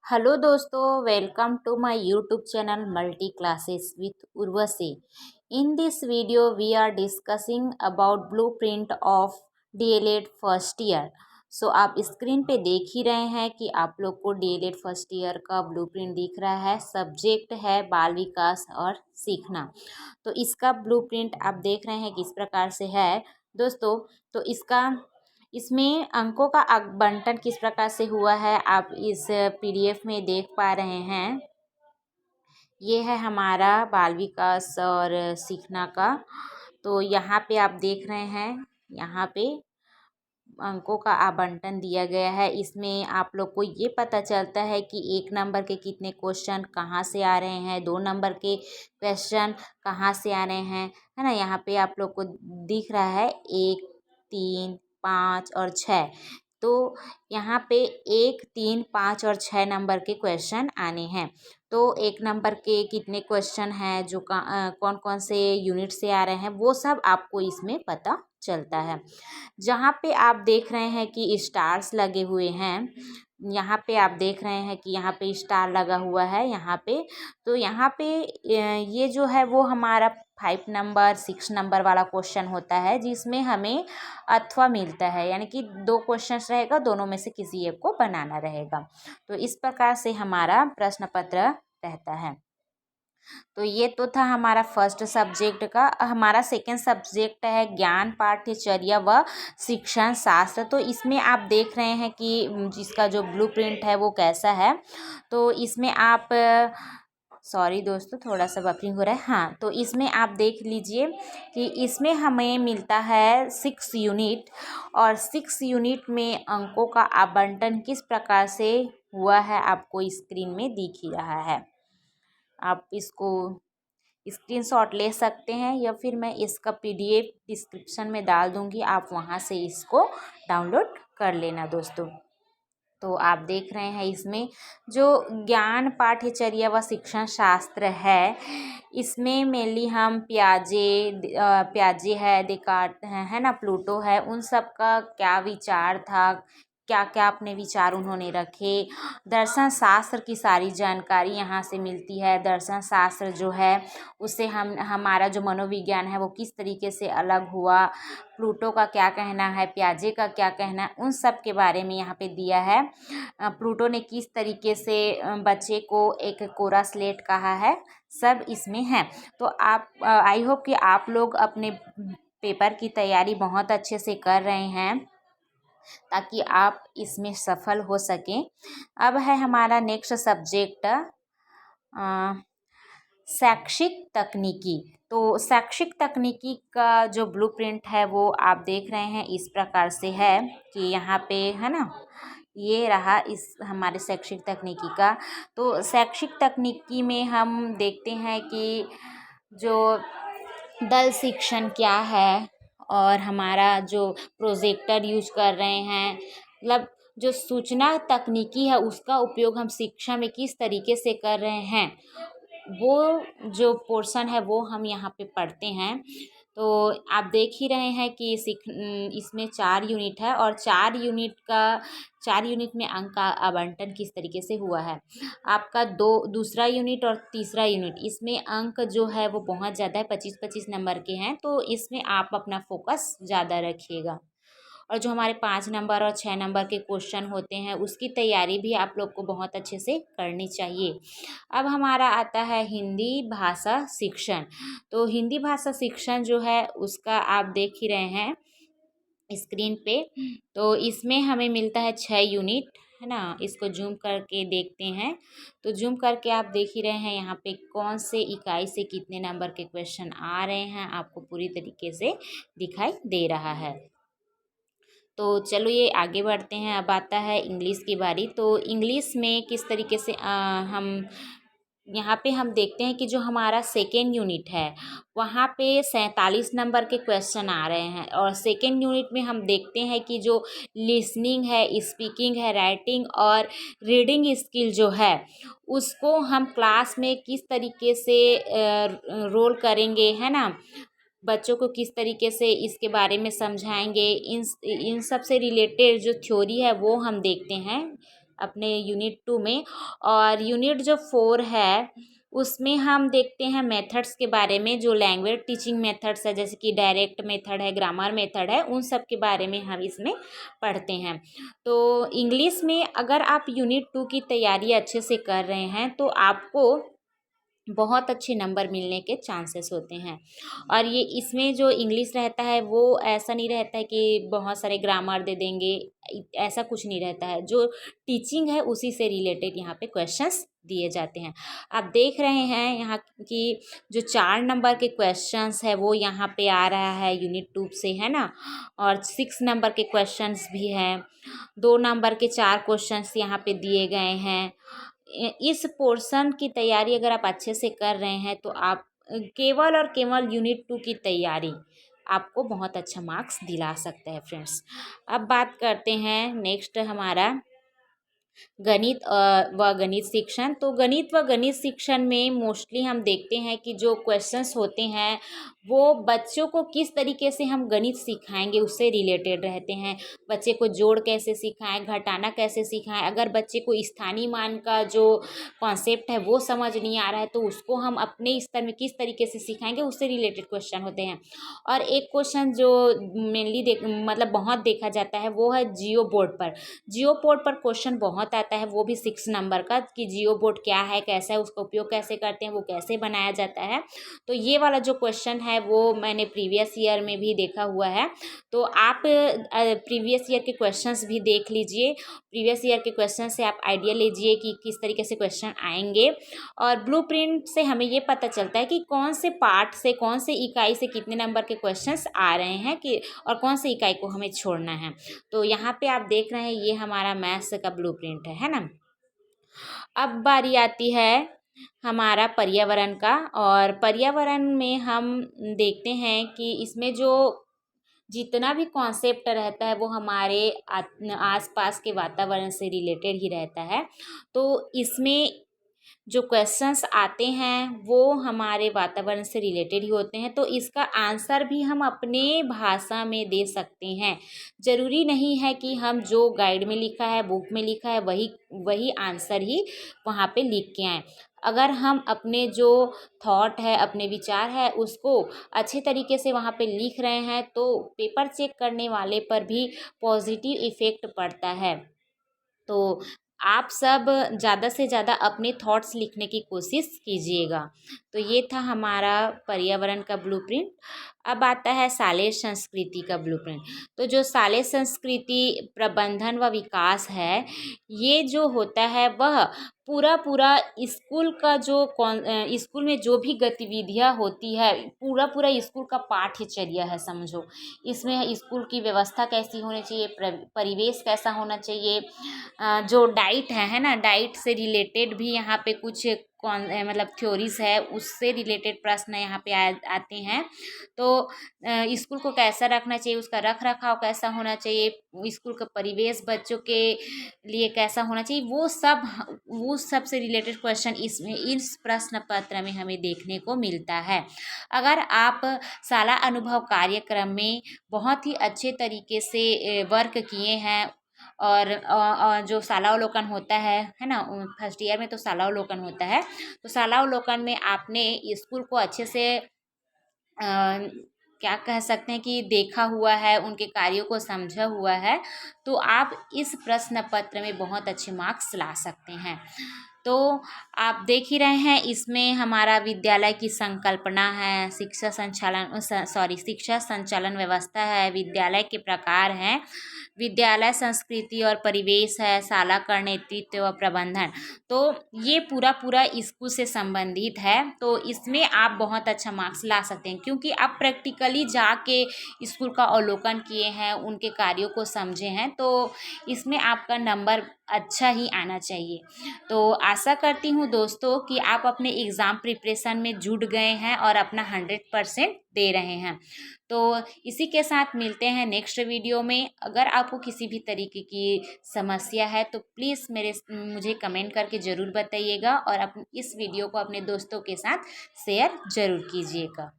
Hello दोस्तों, welcome to my YouTube channel Multi Classes with Urvasi. In this video, we are discussing about blueprint of DLED first year. So आप screen पे देख ही रहे हैं कि आप लोग को DLED फर्स्ट ईयर का ब्लूप्रिंट दिख रहा है. सब्जेक्ट है बाल विकास और सीखना. तो इसका ब्लूप्रिंट आप देख रहे हैं किस प्रकार से है दोस्तों. तो इसमें अंकों का आवंटन किस प्रकार से हुआ है आप इस पीडीएफ में देख पा रहे हैं. ये है हमारा बाल विकास और सीखना का. तो यहाँ पे आप देख रहे हैं, यहाँ पे अंकों का आवंटन दिया गया है. इसमें आप लोग को ये पता चलता है कि 1 नंबर के कितने क्वेश्चन कहाँ से आ रहे हैं, 2 नंबर के क्वेश्चन कहाँ से आ रहे हैं, है ना. यहाँ पे आप लोग को दिख रहा है 1, 3, 5 और 6. तो यहाँ पे 1, 3, 5 और 6 नंबर के क्वेश्चन आने हैं. तो 1 नंबर के कितने क्वेश्चन हैं, जो कौन कौन से यूनिट से आ रहे हैं, वो सब आपको इसमें पता चलता है. जहाँ पे आप देख रहे हैं कि स्टार्स लगे हुए हैं, यहाँ पे आप देख रहे हैं कि यहाँ पे स्टार लगा हुआ है यहाँ पे. तो यहाँ पे ये जो है वो हमारा 5 नंबर 6 नंबर वाला क्वेश्चन होता है, जिसमें हमें अथवा मिलता है, यानी कि 2 क्वेश्चन रहेगा, दोनों में से किसी एक को बनाना रहेगा. तो इस प्रकार से हमारा प्रश्न पत्र रहता है. तो ये तो था हमारा फर्स्ट सब्जेक्ट का. हमारा सेकेंड सब्जेक्ट है ज्ञान पाठ्यचर्या व शिक्षण शास्त्र. तो इसमें आप देख रहे हैं कि जिसका जो ब्लूप्रिंट है वो कैसा है. तो इसमें आप सॉरी दोस्तों, थोड़ा सा बफरिंग हो रहा है. हाँ, तो इसमें आप देख लीजिए कि इसमें हमें मिलता है 6 यूनिट, और 6 यूनिट में अंकों का आवंटन किस प्रकार से हुआ है आपको स्क्रीन में दिख ही रहा है. आप इसको स्क्रीनशॉट ले सकते हैं, या फिर मैं इसका पीडीएफ डिस्क्रिप्शन में डाल दूंगी, आप वहां से इसको डाउनलोड कर लेना दोस्तों. तो आप देख रहे हैं इसमें जो ज्ञान पाठ्यचर्या व शिक्षण शास्त्र है, इसमें मेनली हम प्याजे है, देकार्त है ना, प्लूटो है, उन सब का क्या विचार था, क्या क्या अपने विचार उन्होंने रखे. दर्शन शास्त्र की सारी जानकारी यहाँ से मिलती है. दर्शन शास्त्र जो है उससे हमारा जो मनोविज्ञान है वो किस तरीके से अलग हुआ, प्लूटो का क्या कहना है, प्याजे का क्या कहना है, उन सब के बारे में यहाँ पे दिया है. प्लूटो ने किस तरीके से बच्चे को एक कोरा स्लेट कहा है, सब इसमें है. तो आप आई होप कि आप लोग अपने पेपर की तैयारी बहुत अच्छे से कर रहे हैं, ताकि आप इसमें सफल हो सकें. अब है हमारा नेक्स्ट सब्जेक्ट शैक्षिक तकनीकी. तो शैक्षिक तकनीकी का जो ब्लूप्रिंट है वो आप देख रहे हैं इस प्रकार से है कि यहाँ पे है ना, ये रहा इस हमारे शैक्षिक तकनीकी का. तो शैक्षिक तकनीकी में हम देखते हैं कि जो दल शिक्षण क्या है, और हमारा जो प्रोजेक्टर यूज कर रहे हैं, मतलब जो सूचना तकनीकी है उसका उपयोग हम शिक्षा में किस तरीके से कर रहे हैं, वो जो पोर्शन है वो हम यहाँ पे पढ़ते हैं. तो आप देख ही रहे हैं कि इसमें 4 यूनिट है, और 4 यूनिट में अंक का आवंटन किस तरीके से हुआ है. आपका दूसरा यूनिट और तीसरा यूनिट, इसमें अंक जो है वो बहुत ज़्यादा है, 25-25 नंबर के हैं. तो इसमें आप अपना फोकस ज़्यादा रखिएगा. और जो हमारे 5 नंबर और 6 नंबर के क्वेश्चन होते हैं उसकी तैयारी भी आप लोग को बहुत अच्छे से करनी चाहिए. अब हमारा आता है हिंदी भाषा शिक्षण. तो हिंदी भाषा शिक्षण जो है उसका आप देख ही रहे हैं स्क्रीन पे. तो इसमें हमें मिलता है 6 यूनिट, है ना. इसको जूम करके देखते हैं. तो जूम करके आप देख ही रहे हैं यहाँ पे कौन से इकाई से कितने नंबर के क्वेश्चन आ रहे हैं, आपको पूरी तरीके से दिखाई दे रहा है. तो चलो ये आगे बढ़ते हैं. अब आता है इंग्लिश की बारी. तो इंग्लिश में किस तरीके से हम यहाँ पे हम देखते हैं कि जो हमारा सेकेंड यूनिट है वहाँ पे 47 नंबर के क्वेश्चन आ रहे हैं. और सेकेंड यूनिट में हम देखते हैं कि जो लिसनिंग है, स्पीकिंग है, राइटिंग और रीडिंग स्किल जो है उसको हम क्लास में किस तरीके से रोल करेंगे, है ना, बच्चों को किस तरीके से इसके बारे में समझाएंगे, इन सब से रिलेटेड जो थ्योरी है वो हम देखते हैं अपने यूनिट 2 में। और यूनिट जो 4 है उसमें हम देखते हैं मेथड्स के बारे में, जो लैंग्वेज टीचिंग मेथड्स है, जैसे कि डायरेक्ट मेथड है, ग्रामर मेथड है, उन सब के बारे में हम इसमें पढ़ते हैं। तो इंग्लिश में अगर आप यूनिट 2 की तैयारी अच्छे से कर रहे हैं तो आपको बहुत अच्छे नंबर मिलने के चांसेस होते हैं। और ये इसमें जो इंग्लिश रहता है वो ऐसा नहीं रहता है कि बहुत सारे ग्रामर दे देंगे, ऐसा कुछ नहीं रहता है। जो टीचिंग है उसी से रिलेटेड यहाँ पे क्वेश्चंस दिए जाते हैं। आप देख रहे हैं यहाँ की जो 4 नंबर के क्वेश्चंस है वो यहाँ पे आ रहा है यूनिट 2 से, है ना। और 6 नंबर के क्वेश्चंस भी हैं, 2 नंबर के 4 क्वेश्चंस यहाँ पे दिए गए हैं। इस पोर्शन की तैयारी अगर आप अच्छे से कर रहे हैं तो आप केवल और केवल यूनिट 2 की तैयारी आपको बहुत अच्छा मार्क्स दिला सकता है फ्रेंड्स। अब बात करते हैं नेक्स्ट हमारा गणित व गणित शिक्षण। तो गणित व गणित शिक्षण में मोस्टली हम देखते हैं कि जो क्वेश्चंस होते हैं वो बच्चों को किस तरीके से हम गणित सिखाएंगे उससे रिलेटेड रहते हैं। बच्चे को जोड़ कैसे सिखाएं, घटाना कैसे सिखाएं। अगर बच्चे को स्थानीय मान का जो कॉन्सेप्ट है वो समझ नहीं आ रहा है तो उसको हम अपने स्तर में किस तरीके से सिखाएंगे, उससे रिलेटेड क्वेश्चन होते हैं। और एक क्वेश्चन जो मेनली मतलब बहुत देखा जाता है वो है जियो बोर्ड पर। जियो बोर्ड पर क्वेश्चन बहुत आता है, वो भी 6 नंबर का, कि जियो बोर्ड क्या है, कैसा है, उसका उपयोग कैसे करते हैं, वो कैसे बनाया जाता है। तो ये वाला जो क्वेश्चन है वो मैंने प्रीवियस ईयर में भी देखा हुआ है। तो आप प्रीवियस ईयर के क्वेश्चंस भी देख लीजिए। प्रीवियस ईयर के क्वेश्चन से आप आइडिया लीजिए कि किस तरीके से क्वेश्चन आएंगे। और ब्लूप्रिंट से हमें ये पता चलता है कि कौन से पार्ट से, कौन से इकाई से कितने नंबर के क्वेश्चंस आ रहे हैं कि और कौन से इकाई को हमें छोड़ना है। तो यहाँ पे आप देख रहे हैं ये हमारा मैथ्स का ब्लूप्रिंट है ना। अब बारी आती है हमारा पर्यावरण का। और पर्यावरण में हम देखते हैं कि इसमें जो जितना भी कॉन्सेप्ट रहता है वो हमारे आसपास के वातावरण से रिलेटेड ही रहता है। तो इसमें जो क्वेश्चंस आते हैं वो हमारे वातावरण से रिलेटेड ही होते हैं। तो इसका आंसर भी हम अपने भाषा में दे सकते हैं। ज़रूरी नहीं है कि हम जो गाइड में लिखा है, बुक में लिखा है, वही वही आंसर ही वहाँ पे लिख के आएँ। अगर हम अपने जो थॉट है, अपने विचार है, उसको अच्छे तरीके से वहाँ पे लिख रहे हैं तो पेपर चेक करने वाले पर भी पॉजिटिव इफ़ेक्ट पड़ता है। तो आप सब ज़्यादा से ज़्यादा अपने थॉट्स लिखने की कोशिश कीजिएगा। तो ये था हमारा पर्यावरण का ब्लूप्रिंट। अब आता है शालेय संस्कृति का ब्लूप्रिंट। तो जो शालेय संस्कृति प्रबंधन व विकास है, ये जो होता है वह पूरा पूरा स्कूल का जो स्कूल में जो भी गतिविधियाँ होती है, पूरा पूरा स्कूल का पाठ्यचर्या है समझो। इसमें स्कूल की व्यवस्था कैसी होनी चाहिए, परिवेश कैसा होना चाहिए, जो डाइट है ना, डाइट से रिलेटेड भी यहाँ पे कुछ मतलब थ्योरीज है, उससे रिलेटेड प्रश्न यहाँ पे आते हैं। तो स्कूल को कैसा रखना चाहिए, उसका रख रखाव कैसा होना चाहिए, स्कूल का परिवेश बच्चों के लिए कैसा होना चाहिए, वो सब से रिलेटेड क्वेश्चन इसमें इस प्रश्न पत्र में हमें देखने को मिलता है। अगर आप शाला अनुभव कार्यक्रम में बहुत ही अच्छे तरीके से वर्क किए हैं और जो शालावलोकन होता है ना, फर्स्ट ईयर में तो शालावलोकन होता है। तो शालावलोकन में आपने स्कूल को अच्छे से क्या कह सकते हैं कि देखा हुआ है, उनके कार्यों को समझा हुआ है, तो आप इस प्रश्न पत्र में बहुत अच्छे मार्क्स ला सकते हैं। तो आप देख ही रहे हैं इसमें हमारा विद्यालय की संकल्पना है, शिक्षा संचालन व्यवस्था है, विद्यालय के प्रकार हैं, विद्यालय संस्कृति और परिवेश है, शाला का नेतृत्व व प्रबंधन। तो ये पूरा पूरा स्कूल से संबंधित है। तो इसमें आप बहुत अच्छा मार्क्स ला सकते हैं क्योंकि आप प्रैक्टिकली जाके स्कूल का अवलोकन किए हैं, उनके कार्यों को समझे हैं। तो इसमें आपका नंबर अच्छा ही आना चाहिए। तो आशा करती हूँ दोस्तों कि आप अपने एग्ज़ाम प्रिपरेशन में जुट गए हैं और अपना 100% दे रहे हैं। तो इसी के साथ मिलते हैं नेक्स्ट वीडियो में। अगर आपको किसी भी तरीके की समस्या है तो प्लीज़ मुझे कमेंट करके ज़रूर बताइएगा और इस वीडियो को अपने दोस्तों के साथ शेयर ज़रूर कीजिएगा।